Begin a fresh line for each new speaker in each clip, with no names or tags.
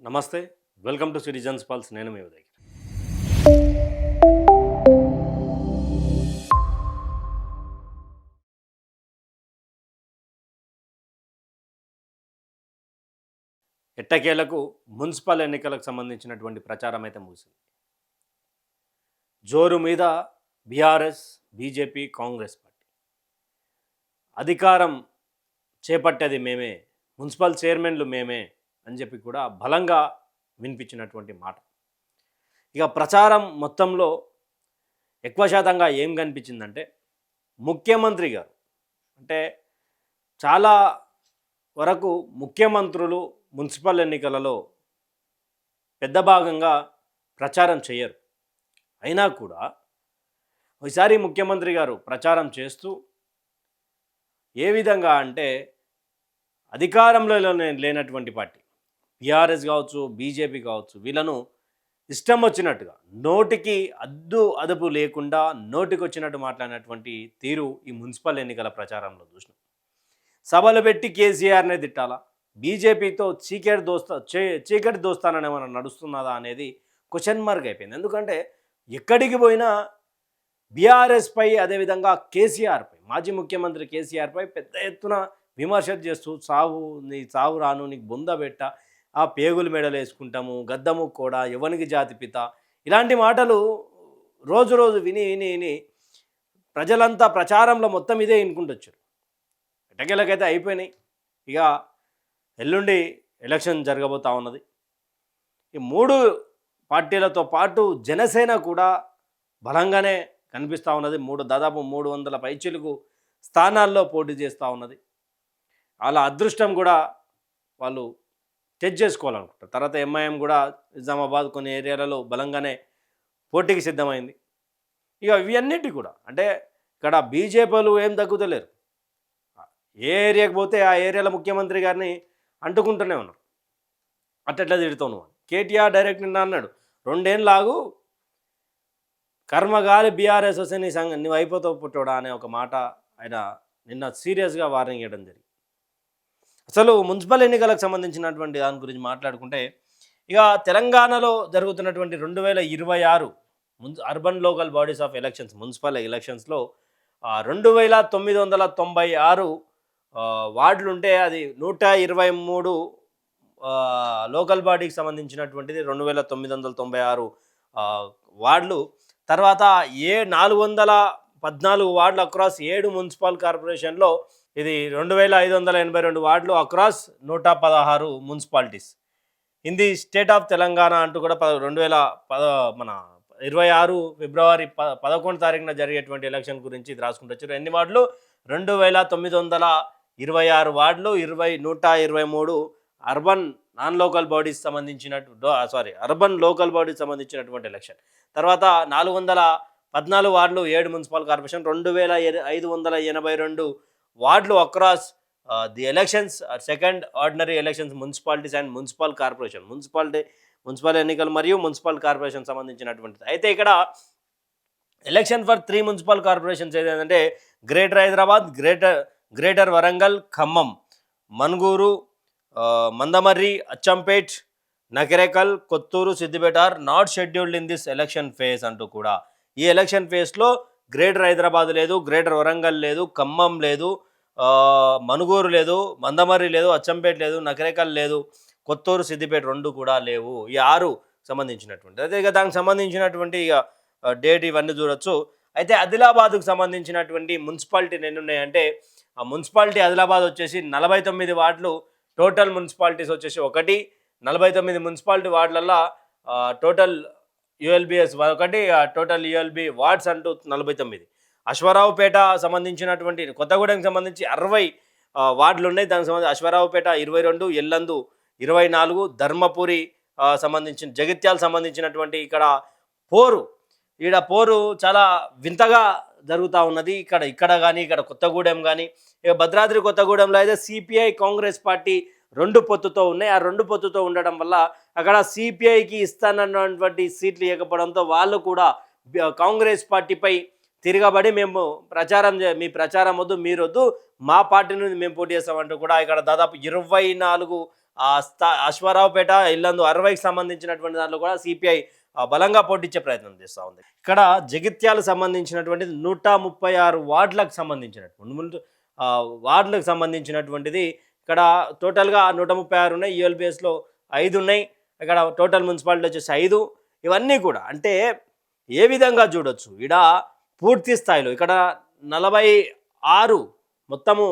నమస్తే. Welcome to citizens pulse. నేను మీ ఉదయ్. ఎట్టకేలకు మున్సిపల్ ఎన్నికలకు సంబంధించినటువంటి ప్రచారం అయితే ముగిసింది. జోరు మీద బీఆర్ఎస్, బీజేపీ, కాంగ్రెస్ పార్టీ అధికారం చేపట్టేది మేమే, మున్సిపల్ చైర్మన్లు మేమే అని చెప్పి కూడా బలంగా వినిపించినటువంటి మాట. ఇక ప్రచారం మొత్తంలో ఎక్కువ శాతంగా ఏం కనిపించిందంటే ముఖ్యమంత్రి గారు, అంటే చాలా వరకు ముఖ్యమంత్రులు మున్సిపల్ ఎన్నికలలో పెద్ద భాగంగా ప్రచారం చేయరు. అయినా కూడా ఈసారి ముఖ్యమంత్రి గారు ప్రచారం చేస్తూ ఏ విధంగా అంటే అధికారంలో లేనటువంటి పార్టీ బీఆర్ఎస్ కావచ్చు, బీజేపీ కావచ్చు, వీళ్ళను ఇష్టం వచ్చినట్టుగా నోటికి అదుపు లేకుండా నోటికి వచ్చినట్టు మాట్లాడినటువంటి తీరు ఈ మున్సిపల్ ఎన్నికల ప్రచారంలో చూసినాం. సభలు పెట్టి కేసీఆర్నే తిట్టాలా, బీజేపీతో చీకటి దోస్తానని ఏమైనా నడుస్తున్నదా అనేది క్వశ్చన్ మార్క్ అయిపోయింది. ఎందుకంటే ఎక్కడికి పోయినా బీఆర్ఎస్ పై, అదేవిధంగా కేసీఆర్పై, మాజీ ముఖ్యమంత్రి కేసీఆర్పై పెద్ద ఎత్తున విమర్శలు చేస్తూ చావు రాను, నీకు బొంద పెట్ట, ఆ పేగులు మెడలు వేసుకుంటాము, గద్దము కూడా, ఎవనికి జాతిపిత, ఇలాంటి మాటలు రోజు రోజు విని విని విని ప్రజలంతా ప్రచారంలో మొత్తం ఇదే వినుకుంటొచ్చారు. ఎటకేలకైతే అయిపోయినాయి. ఇక ఎల్లుండి ఎలక్షన్ జరగబోతా ఉన్నది. ఈ మూడు పార్టీలతో పాటు జనసేన కూడా బలంగానే కనిపిస్తూ ఉన్నది. దాదాపు 300 పైచిలుకు స్థానాల్లో పోటీ చేస్తూ ఉన్నది. వాళ్ళ అదృష్టం కూడా వాళ్ళు టెస్ట్ చేసుకోవాలనుకుంటారు. తర్వాత ఎంఐఎం కూడా నిజామాబాద్ కొన్ని ఏరియాలలో బలంగానే పోటీకి సిద్ధమైంది. ఇక ఇవన్నిటి కూడా అంటే ఇక్కడ బీజేపీలు ఏం తగ్గుతలేరు. ఏ ఏరియాకి పోతే ఆ ఏరియాలో ముఖ్యమంత్రి గారిని అంటుకుంటూనే ఉన్నారు. అట్లా తిడుతాను అని కేటీఆర్ డైరెక్ట్ నిన్న అన్నాడు, 2 ఏళ్ళు ఆగు, కర్మగాలి బీఆర్ఎస్ వస్తే నువ్వు అయిపోతావు పుట్టోడా అనే ఒక మాట ఆయన నిన్న సీరియస్గా వార్నింగ్ ఇవ్వడం జరిగింది. అసలు మున్సిపల్ ఎన్నికలకు సంబంధించినటువంటి దాని గురించి మాట్లాడుకుంటే ఇక తెలంగాణలో జరుగుతున్నటువంటి 2026 urban local bodies of elections, municipal ఎలక్షన్స్లో 2996 వార్డులు ఉంటే అది 123 లోకల్ బాడీకి సంబంధించినటువంటిది 2996 వార్డులు. తర్వాత 414 వార్డులు అక్రాస్ 7 మున్సిపల్ కార్పొరేషన్లో ఇది 2582 వార్డులు అక్రాస్ 116 మున్సిపాలిటీస్. ఇది స్టేట్ ఆఫ్ తెలంగాణ అంటూ కూడా 2026 ఫిబ్రవరి 11 తారీఖున జరిగేటువంటి ఎలక్షన్ గురించి ఇది రాసుకుంటూ వచ్చారు. ఎన్ని వార్డులు? 2926 వార్డులు, 123 urban non local bodies urban local bodies సంబంధించినటువంటి ఎలక్షన్. తర్వాత 414 వార్డులు 7 మున్సిపల్ కార్పొరేషన్, 2582 వార్డులు across the elections second ordinary elections municipalities and municipal corporation, municipal ఎన్నికలు మరియు మున్సిపల్ కార్పొరేషన్ సంబంధించినటువంటిది. అయితే ఇక్కడ ఎలక్షన్ ఫర్ 3 మున్సిపల్ కార్పొరేషన్స్ ఏదంటే greater Hyderabad, greater Warangal, Khammam, Manuguru, Mandamarri, Achampet, Nakrekal, Kothur, Siddipet are not scheduled in this election phase అంటూ కూడా ఈ ఎలక్షన్ ఫేజ్లో గ్రేటర్ హైదరాబాద్ లేదు, గ్రేటర్ వరంగల్ లేదు, ఖమ్మం లేదు, మనుగూరు లేదు, మందమర్రి లేదు, అచ్చంపేట లేదు, నకిరేకల్ లేదు, కొత్తూరు, సిద్దిపేట 2 కూడా లేవు. ఈ 6 సంబంధించినటువంటి. అయితే ఇక దానికి సంబంధించినటువంటి ఇక డేట్ ఇవన్నీ చూడొచ్చు. అయితే ఆదిలాబాద్కు సంబంధించినటువంటి మున్సిపాలిటీలు ఎన్ని ఉన్నాయంటే ఆ మున్సిపాలిటీ ఆదిలాబాద్ వచ్చేసి 49 వార్డులు, టోటల్ మున్సిపాలిటీస్ వచ్చేసి 1, 49 మున్సిపాలిటీ వార్డులల్లో total ULBs 1, total ULB wards అంటూ 49. అశ్వారావుపేట సంబంధించినటువంటి కొత్తగూడెంకి సంబంధించి 60 వార్డులు ఉన్నాయి. దానికి సంబంధించి అశ్వారావుపేట 22, ఎల్లందు 24, ధర్మపురి సంబంధించిన జగిత్యాల సంబంధించినటువంటి ఇక్కడ పోరు చాలా వింతగా జరుగుతూ ఉన్నది. ఇక్కడ కానీ ఇక్కడ కొత్తగూడెం కానీ, ఇక భద్రాద్రి కొత్తగూడెంలో అయితే సిపిఐ కాంగ్రెస్ పార్టీ 2 పొత్తుతో ఉన్నాయి. ఆ 2 పొత్తుతో ఉండడం వల్ల అక్కడ సిపిఐకి ఇస్తానన్నటువంటి సీట్లు ఇవ్వకపోవడంతో వాళ్ళు కూడా కాంగ్రెస్ పార్టీపై తిరగబడి మేము మీ ప్రచారం వద్దు, మీరొద్దు, మా పార్టీ నుండి మేము పోటీ చేస్తామంటూ కూడా ఇక్కడ దాదాపు 24 అశ్వారావుపేట, ఇల్లందు 60కి సంబంధించినటువంటి దాంట్లో కూడా సిపిఐ బలంగా పోటీచ్చే ప్రయత్నం చేస్తూ ఉంది. ఇక్కడ జగిత్యాలకు సంబంధించినటువంటిది 136 వార్డులకు సంబంధించినటువంటి వార్డులకు సంబంధించినటువంటిది. ఇక్కడ టోటల్గా 136 ఉన్నాయి, యూఎల్బిఎస్లో 5 ఉన్నాయి. ఇక్కడ టోటల్ మున్సిపాలిటీ వచ్చేసి 5. ఇవన్నీ కూడా అంటే ఏ విధంగా చూడొచ్చు, ఇక్కడ పూర్తి స్థాయిలో ఇక్కడ 46 మొత్తము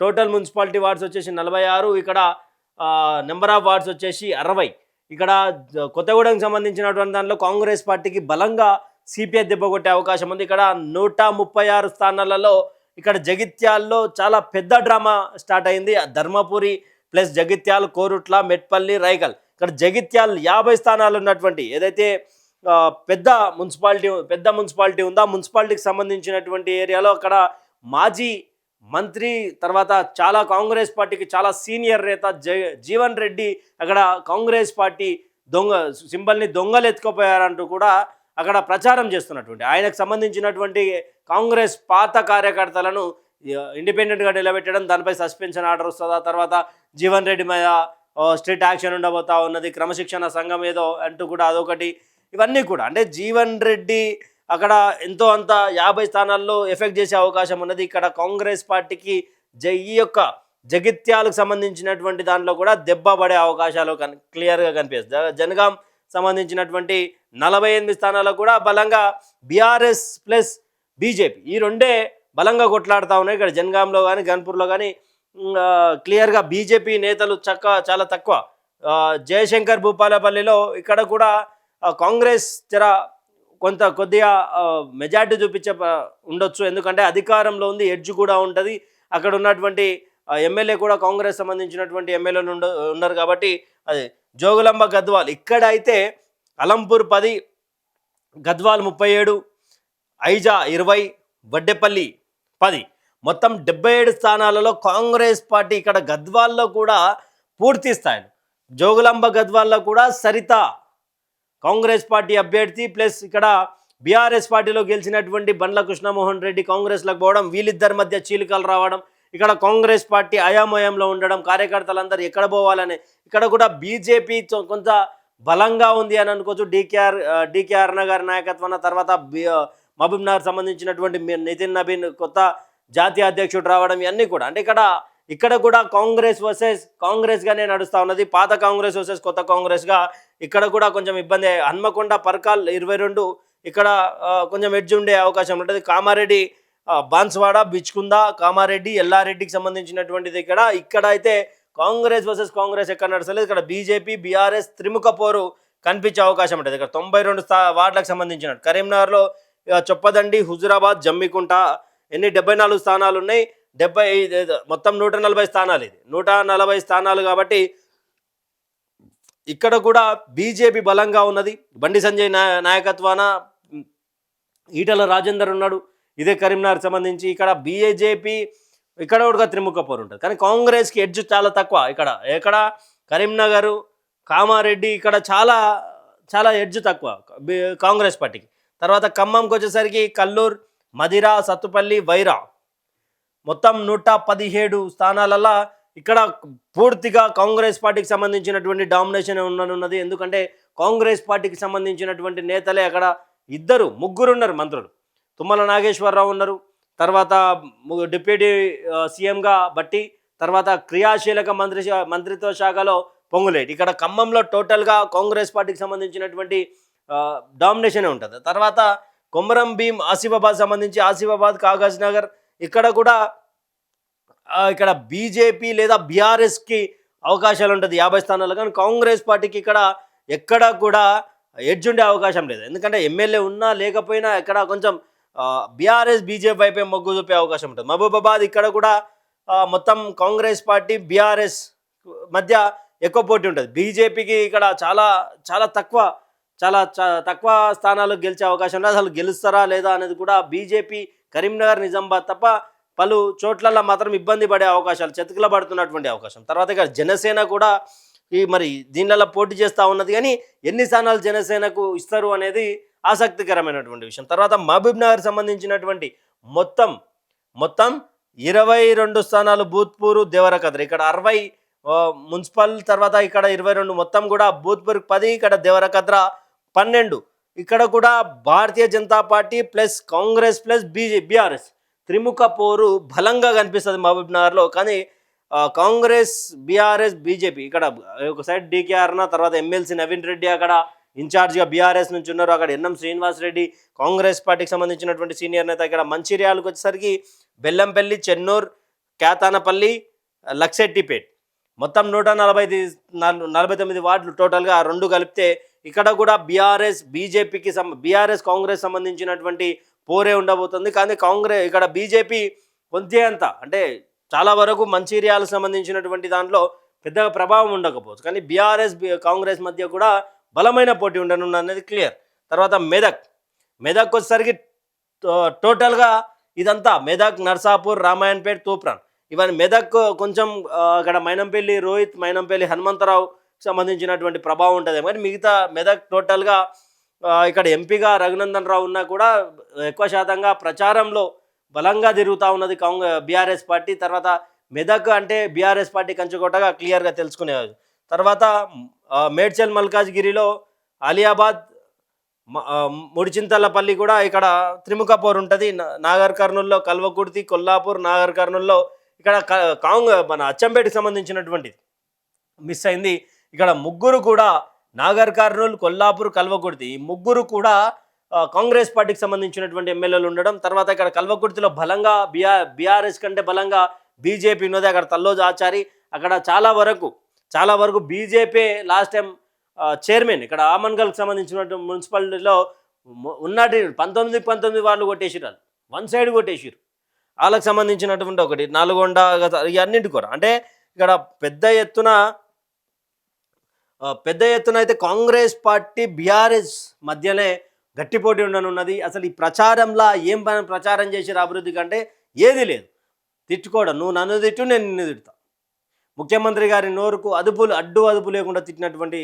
టోటల్ మున్సిపాలిటీ వార్డ్స్ వచ్చేసి 46, ఇక్కడ నెంబర్ ఆఫ్ వార్డ్స్ వచ్చేసి 60. ఇక్కడ కొత్తగూడెంకి సంబంధించినటువంటి దాంట్లో కాంగ్రెస్ పార్టీకి బలంగా సిపిఐ దెబ్బ కొట్టే అవకాశం ఉంది. ఇక్కడ 136 స్థానాలలో ఇక్కడ జగిత్యాల్లో చాలా పెద్ద డ్రామా స్టార్ట్ అయింది. ధర్మపురి ప్లస్ జగిత్యాల, కోరుట్ల, మెట్పల్లి, రైకల్. ఇక్కడ జగిత్యాల 50 స్థానాలు ఉన్నటువంటి ఏదైతే పెద్ద మున్సిపాలిటీ ఉందో ఆ మున్సిపాలిటీకి సంబంధించినటువంటి ఏరియాలో అక్కడ మాజీ మంత్రి తర్వాత చాలా కాంగ్రెస్ పార్టీకి చాలా సీనియర్ నేత జీవన్ రెడ్డి అక్కడ కాంగ్రెస్ పార్టీ సింబల్ని దొంగలు ఎత్తుకుపోయారంటూ కూడా అక్కడ ప్రచారం చేస్తున్నటువంటి ఆయనకు సంబంధించినటువంటి కాంగ్రెస్ పాత కార్యకర్తలను ఇండిపెండెంట్గా నిలబెట్టడం, దానిపై సస్పెన్షన్ ఆర్డర్ వస్తుందా, తర్వాత జీవన్ రెడ్డి మీద స్ట్రిక్ట్ యాక్షన్ ఉండబోతా ఉన్నది, క్రమశిక్షణ సంఘం ఏదో అంటూ కూడా అదొకటి. ఇవన్నీ కూడా అంటే జీవన్ రెడ్డి అక్కడ ఎంతో అంత 50 స్థానాల్లో ఎఫెక్ట్ చేసే అవకాశం ఉన్నది. ఇక్కడ కాంగ్రెస్ పార్టీకి ఈ యొక్క జగిత్యాలకు సంబంధించినటువంటి దాంట్లో కూడా దెబ్బ పడే అవకాశాలు క్లియర్గా కనిపిస్తుంది. జనగాం సంబంధించినటువంటి 48 స్థానాలకు కూడా బలంగా బీఆర్ఎస్ ప్లస్ బీజేపీ ఈ రెండే బలంగా కొట్లాడుతూ ఉన్నాయి. ఇక్కడ జనగాంలో కానీ గన్పూర్లో కానీ క్లియర్గా బీజేపీ నేతలు చాలా తక్కువ. జయశంకర్ భూపాలపల్లిలో ఇక్కడ కూడా కాంగ్రెస్ కొద్దిగా మెజార్టీ చూపించే ఉండొచ్చు, ఎందుకంటే అధికారంలో ఉంది, ఎడ్జ్ కూడా ఉంటుంది. అక్కడ ఉన్నటువంటి ఎమ్మెల్యే కూడా కాంగ్రెస్ సంబంధించినటువంటి ఎమ్మెల్యేలు ఉన్నారు కాబట్టి అది జోగులాంబ గద్వాల్. ఇక్కడ అయితే అలంపూర్ 10, గద్వాల్ 37, ఐజా 20, వడ్డెపల్లి 10, మొత్తం 77 స్థానాలలో కాంగ్రెస్ పార్టీ ఇక్కడ గద్వాల్లో కూడా పూర్తి స్థాయిలో, జోగులాంబ గద్వాల్లో కూడా సరిత కాంగ్రెస్ పార్టీ అభ్యర్థి ప్లస్ ఇక్కడ బీఆర్ఎస్ పార్టీలో గెలిచినటువంటి బండ్ల కృష్ణమోహన్ రెడ్డి కాంగ్రెస్లోకి పోవడం, వీళ్ళిద్దరి మధ్య చీలికలు రావడం, ఇక్కడ కాంగ్రెస్ పార్టీ అయామయంలో ఉండడం, కార్యకర్తలందరూ ఎక్కడ పోవాలని ఇక్కడ కూడా బీజేపీ కొంత బలంగా ఉంది అని అనుకోవచ్చు. డికేఆర్ నగర్ నాయకత్వాన తర్వాత మహబూబ్ నగర్ సంబంధించినటువంటి నితిన్ నబీన్ కొత్త జాతీయ అధ్యక్షుడు రావడం, ఇవన్నీ కూడా అంటే ఇక్కడ కూడా కాంగ్రెస్ వర్సెస్ కాంగ్రెస్గానే నడుస్తూ ఉన్నది. పాత కాంగ్రెస్ వర్సెస్ కొత్త కాంగ్రెస్గా ఇక్కడ కూడా కొంచెం ఇబ్బంది. హన్మకొండ, పర్కాల్ 22 ఇక్కడ కొంచెం ఎడ్జ్ ఉండే అవకాశం ఉంటుంది. కామారెడ్డి, బాన్స్వాడ, బిచ్కుంద, కామారెడ్డి, ఎల్లారెడ్డికి సంబంధించినటువంటిది ఇక్కడ అయితే కాంగ్రెస్ వర్సెస్ కాంగ్రెస్ ఎక్కడ నడుస్తలేదు. ఇక్కడ బీజేపీ బీఆర్ఎస్ త్రిముఖ పోరు కనిపించే అవకాశం ఉంటుంది. ఇక్కడ 92 వార్డులకు సంబంధించినట్టు కరీంనగర్లో చొప్పదండి, హుజురాబాద్, జమ్మికుంట 74 స్థానాలు ఉన్నాయి. మొత్తం 140 స్థానాలు. ఇది 140 స్థానాలు కాబట్టి ఇక్కడ కూడా బీజేపీ బలంగా ఉన్నది. బండి సంజయ్ నాయకత్వాన ఈటల రాజేందర్ ఉన్నాడు. ఇదే కరీంనగర్ సంబంధించి ఇక్కడ బీజేపీ ఇక్కడ కూడా త్రిముఖ పోరు ఉంటుంది. కానీ కాంగ్రెస్కి ఎడ్జ్ చాలా తక్కువ. ఇక్కడ కరీంనగర్, కామారెడ్డి ఇక్కడ చాలా ఎడ్జ్ తక్కువ కాంగ్రెస్ పార్టీకి. తర్వాత ఖమ్మంకి వచ్చేసరికి కల్లూరు, మదిర, సత్తుపల్లి, వైరా మొత్తం 117 స్థానాలలో ఇక్కడ పూర్తిగా కాంగ్రెస్ పార్టీకి సంబంధించినటువంటి డామినేషన్ ఉన్నది. ఎందుకంటే కాంగ్రెస్ పార్టీకి సంబంధించినటువంటి నేతలే అక్కడ ముగ్గురు ఉన్నారు మంత్రులు. తుమ్మల నాగేశ్వరరావు ఉన్నారు, తర్వాత డిప్యూటీ సీఎంగా బట్టి, తర్వాత క్రియాశీలక మంత్రిత్వ శాఖలో పొంగులేటి. ఇక్కడ ఖమ్మంలో టోటల్గా కాంగ్రెస్ పార్టీకి సంబంధించినటువంటి డామినేషనే ఉంటుంది. తర్వాత కొమరం భీం, ఆసిఫాబాద్ సంబంధించి ఆసిఫాబాద్, కాగజ్ నగర్ ఇక్కడ కూడా ఇక్కడ బీజేపీ లేదా బీఆర్ఎస్కి అవకాశాలు ఉంటుంది 50 స్థానాలు. కానీ కాంగ్రెస్ పార్టీకి ఎక్కడ కూడా ఎడ్జ్ ఉండే అవకాశం లేదు. ఎందుకంటే ఎమ్మెల్యే ఉన్నా లేకపోయినా ఇక్కడ కొంచెం బీఆర్ఎస్ బీజేపీ వైపే మొగ్గు చూపే అవకాశం ఉంటుంది. మహబూబాబాద్ ఇక్కడ కూడా మొత్తం కాంగ్రెస్ పార్టీ బీఆర్ఎస్ మధ్య ఎక్కువ పోటీ ఉంటుంది. బీజేపీకి ఇక్కడ చాలా తక్కువ స్థానాలు గెలిచే అవకాశం ఉంది. అసలు గెలుస్తారా లేదా అనేది కూడా బీజేపీ కరీంనగర్, నిజామాబాద్ తప్ప పలు చోట్లలో మాత్రం ఇబ్బంది పడే అవకాశాలు, చతికిల పడుతున్నటువంటి అవకాశం. తర్వాత ఇక్కడ జనసేన కూడా మరి దీనిలో పోటీ చేస్తూ ఉన్నది. కానీ ఎన్ని స్థానాలు జనసేనకు ఇస్తారు అనేది ఆసక్తికరమైనటువంటి విషయం. తర్వాత మహబూబ్ నగర్ సంబంధించినటువంటి మొత్తం 22 స్థానాలు భూత్పూరు, దేవరకద్ర ఇక్కడ మున్సిపల్ తర్వాత ఇక్కడ 22 మొత్తం కూడా భూత్పూర్కి 10, ఇక్కడ దేవరకద్ర 12. ఇక్కడ కూడా Bharatiya Janata Party plus Congress plus BRS త్రిముఖ పోరు బలంగా కనిపిస్తుంది మహబూబ్నగర్లో. కానీ కాంగ్రెస్, బీఆర్ఎస్, బీజేపీ ఇక్కడ ఒక సైడ్ డీకే అరుణ, తర్వాత ఎమ్మెల్సీ నవీన్ రెడ్డి అక్కడ ఇన్ఛార్జ్గా బీఆర్ఎస్ నుంచి ఉన్నారు. అక్కడ ఎన్ఎం శ్రీనివాస్ రెడ్డి కాంగ్రెస్ పార్టీకి సంబంధించినటువంటి సీనియర్ నేత. ఇక్కడ మంచిర్యాలకు వచ్చేసరికి బెల్లంపల్లి, చెన్నూరు, కేతానపల్లి, లక్సెట్టిపేట్ మొత్తం 149 వార్డులు టోటల్గా 2 కలిపితే ఇక్కడ కూడా బీఆర్ఎస్ బీజేపీకి బీఆర్ఎస్ కాంగ్రెస్ సంబంధించినటువంటి పోరే ఉండబోతుంది. కానీ ఇక్కడ బీజేపీ కొంత అంటే చాలా వరకు మంచిర్యాలకు సంబంధించినటువంటి దాంట్లో పెద్దగా ప్రభావం ఉండకపోవచ్చు. కానీ బీఆర్ఎస్ కాంగ్రెస్ మధ్య కూడా బలమైన పోటీ ఉండనున్న అనేది క్లియర్. తర్వాత మెదక్ వచ్చేసరికి టోటల్గా ఇదంతా మెదక్, నర్సాపూర్, రామాయణపేట్, తూప్రాన్ ఇవన్నీ మెదక్ కొంచెం అక్కడ మైనంపల్లి రోహిత్, మైనంపల్లి హనుమంతరావు సంబంధించినటువంటి ప్రభావం ఉంటుంది. కానీ మిగతా మెదక్ టోటల్గా ఇక్కడ ఎంపీగా రఘునందన్ రావు ఉన్నా కూడా ఎక్కువ శాతంగా ప్రచారంలో బలంగా తిరుగుతూ ఉన్నది బీఆర్ఎస్ పార్టీ. తర్వాత మెదక్ అంటే బీఆర్ఎస్ పార్టీ కంచుకోటగా క్లియర్గా తెలుసుకునేవారు. తర్వాత మేడ్చల్ మల్కాజ్గిరిలో అలియాబాద్, ముడిచింతలపల్లి కూడా ఇక్కడ త్రిముఖ పోరు ఉంటుంది. నాగర్ కర్నూల్లో కల్వకుర్తి, కొల్లాపూర్, నాగర్ కర్నూల్లో ఇక్కడ మన అచ్చంపేటకి సంబంధించినటువంటిది మిస్ అయింది. ఇక్కడ ముగ్గురు కూడా నాగర్ కర్నూల్, కొల్లాపూర్, కల్వకుర్తి ఈ ముగ్గురు కూడా కాంగ్రెస్ పార్టీకి సంబంధించినటువంటి ఎమ్మెల్యేలు ఉండడం. తర్వాత ఇక్కడ కల్వకుర్తిలో బలంగా బీఆర్ఎస్ కంటే బలంగా బీజేపీ ఉన్నది. అక్కడ తల్లోజు ఆచారి అక్కడ చాలా వరకు బీజేపీ లాస్ట్ టైం చైర్మన్ ఇక్కడ ఆమన్గల్కి సంబంధించినటువంటి మున్సిపాలిటీలో ఉన్నటి 19 వాళ్ళు కొట్టేసిరు. వాళ్ళు వన్ సైడ్ కొట్టేసిరు. వాళ్ళకి సంబంధించినటువంటి ఒకటి నల్గొండ ఇవన్నింటి కూడా అంటే ఇక్కడ పెద్ద ఎత్తున అయితే కాంగ్రెస్ పార్టీ బీఆర్ఎస్ మధ్యనే గట్టి పోటీ ఉండనున్నది. అసలు ఈ ప్రచారంలో ఏం ప్రచారం చేసిరు అభివృద్ధి కంటే ఏది లేదు. తిట్టుకోవడం, నువ్వు నన్ను తిట్టు, నేను నిన్ను తిడతా. ముఖ్యమంత్రి గారి నోరుకు అదుపు లేకుండా తిట్టినటువంటి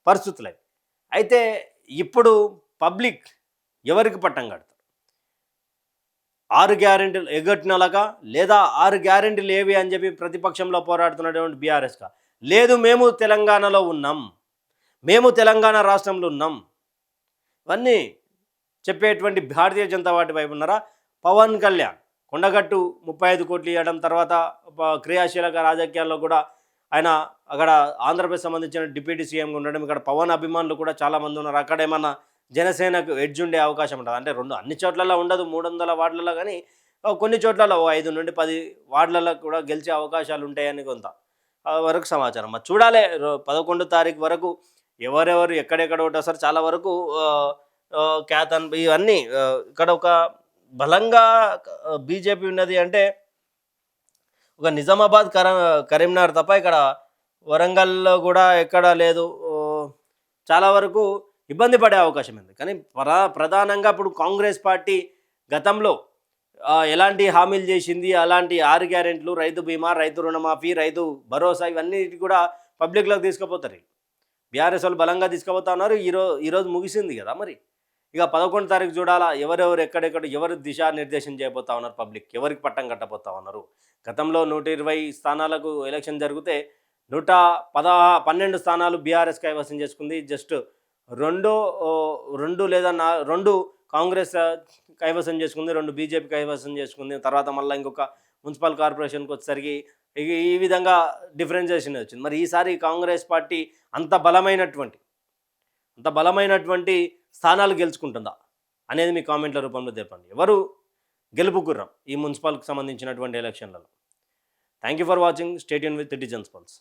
పరిస్థితులు అవి. అయితే ఇప్పుడు పబ్లిక్ ఎవరికి పట్టం కడతారు? 6 గ్యారెంటీలు ఎగ్గొట్టినలాగా, లేదా 6 గ్యారెంటీలు ఏవి అని చెప్పి ప్రతిపక్షంలో పోరాడుతున్నటువంటి బీఆర్ఎస్గా లేదు, మేము తెలంగాణలో ఉన్నాం, మేము తెలంగాణ రాష్ట్రంలో ఉన్నాం, ఇవన్నీ చెప్పేటువంటి భారతీయ జనతా పార్టీ వైపు ఉన్నారా? పవన్ కళ్యాణ్ కొండగట్టు 35 కోట్లు ఇవ్వడం, తర్వాత క్రియాశీలక రాజకీయాల్లో కూడా ఆయన అక్కడ ఆంధ్రప్రదేశ్ సంబంధించిన డిప్యూటీ సీఎంగా ఉండడం. ఇక్కడ పవన్ అభిమానులు కూడా చాలామంది ఉన్నారు. అక్కడ ఏమన్నా జనసేనకు ఎడ్జ్ ఉండే అవకాశం ఉంటుంది అంటే అన్ని చోట్లలో ఉండదు 300 వార్డులలో, కానీ కొన్ని చోట్లలో 5 నుండి 10 వార్డులలో కూడా గెలిచే అవకాశాలు ఉంటాయని కొంత వరకు సమాచారం. మరి చూడాలి 11 తారీఖు వరకు ఎవరెవరు ఎక్కడెక్కడ ఓటేస్తారు. చాలా వరకు క్యాతన్ ఇవన్నీ ఇక్కడ ఒక బలంగా బీజేపీ ఉన్నది అంటే ఒక నిజామాబాద్, కరీంనగర్ తప్ప ఇక్కడ వరంగల్లో కూడా ఎక్కడ లేదు. చాలా వరకు ఇబ్బంది పడే అవకాశం ఉంది. కానీ ప్రధానంగా ఇప్పుడు కాంగ్రెస్ పార్టీ గతంలో ఎలాంటి హామీలు చేసింది, అలాంటి 6 గ్యారెంటీలు, రైతు బీమా, రైతు రుణమాఫీ, రైతు భరోసా ఇవన్నీ కూడా పబ్లిక్లోకి తీసుకుపోతారు. బీఆర్ఎస్ వాళ్ళు బలంగా తీసుకుపోతా ఉన్నారు. ఈరోజు ముగిసింది కదా. మరి ఇక 11 తారీఖు చూడాలా ఎవరెవరు ఎక్కడెక్కడ ఎవరు దిశానిర్దేశం చేయబోతా ఉన్నారు, పబ్లిక్ ఎవరికి పట్టం కట్టబోతా ఉన్నారు. గతంలో 120 స్థానాలకు ఎలక్షన్ జరిగితే 112 స్థానాలు బీఆర్ఎస్ కైవసం చేసుకుంది. జస్ట్ 2 కాంగ్రెస్ కైవసం చేసుకుంది, 2 బీజేపీ కైవసం చేసుకుంది. తర్వాత మళ్ళీ ఇంకొక మున్సిపల్ కార్పొరేషన్కి వచ్చేసరికి ఈ విధంగా డిఫరెన్షియేషన్ వచ్చింది. మరి ఈసారి కాంగ్రెస్ పార్టీ అంత బలమైనటువంటి స్థానాలు గెలుచుకుంటుందా అనేది మీ కామెంట్ల రూపంలో తెలపండి. ఎవరు గెలుపు గుర్రం ఈ మున్సిపల్కి సంబంధించినటువంటి ఎలక్షన్లలో? Thank you for watching. Stay tune with citizens pulse.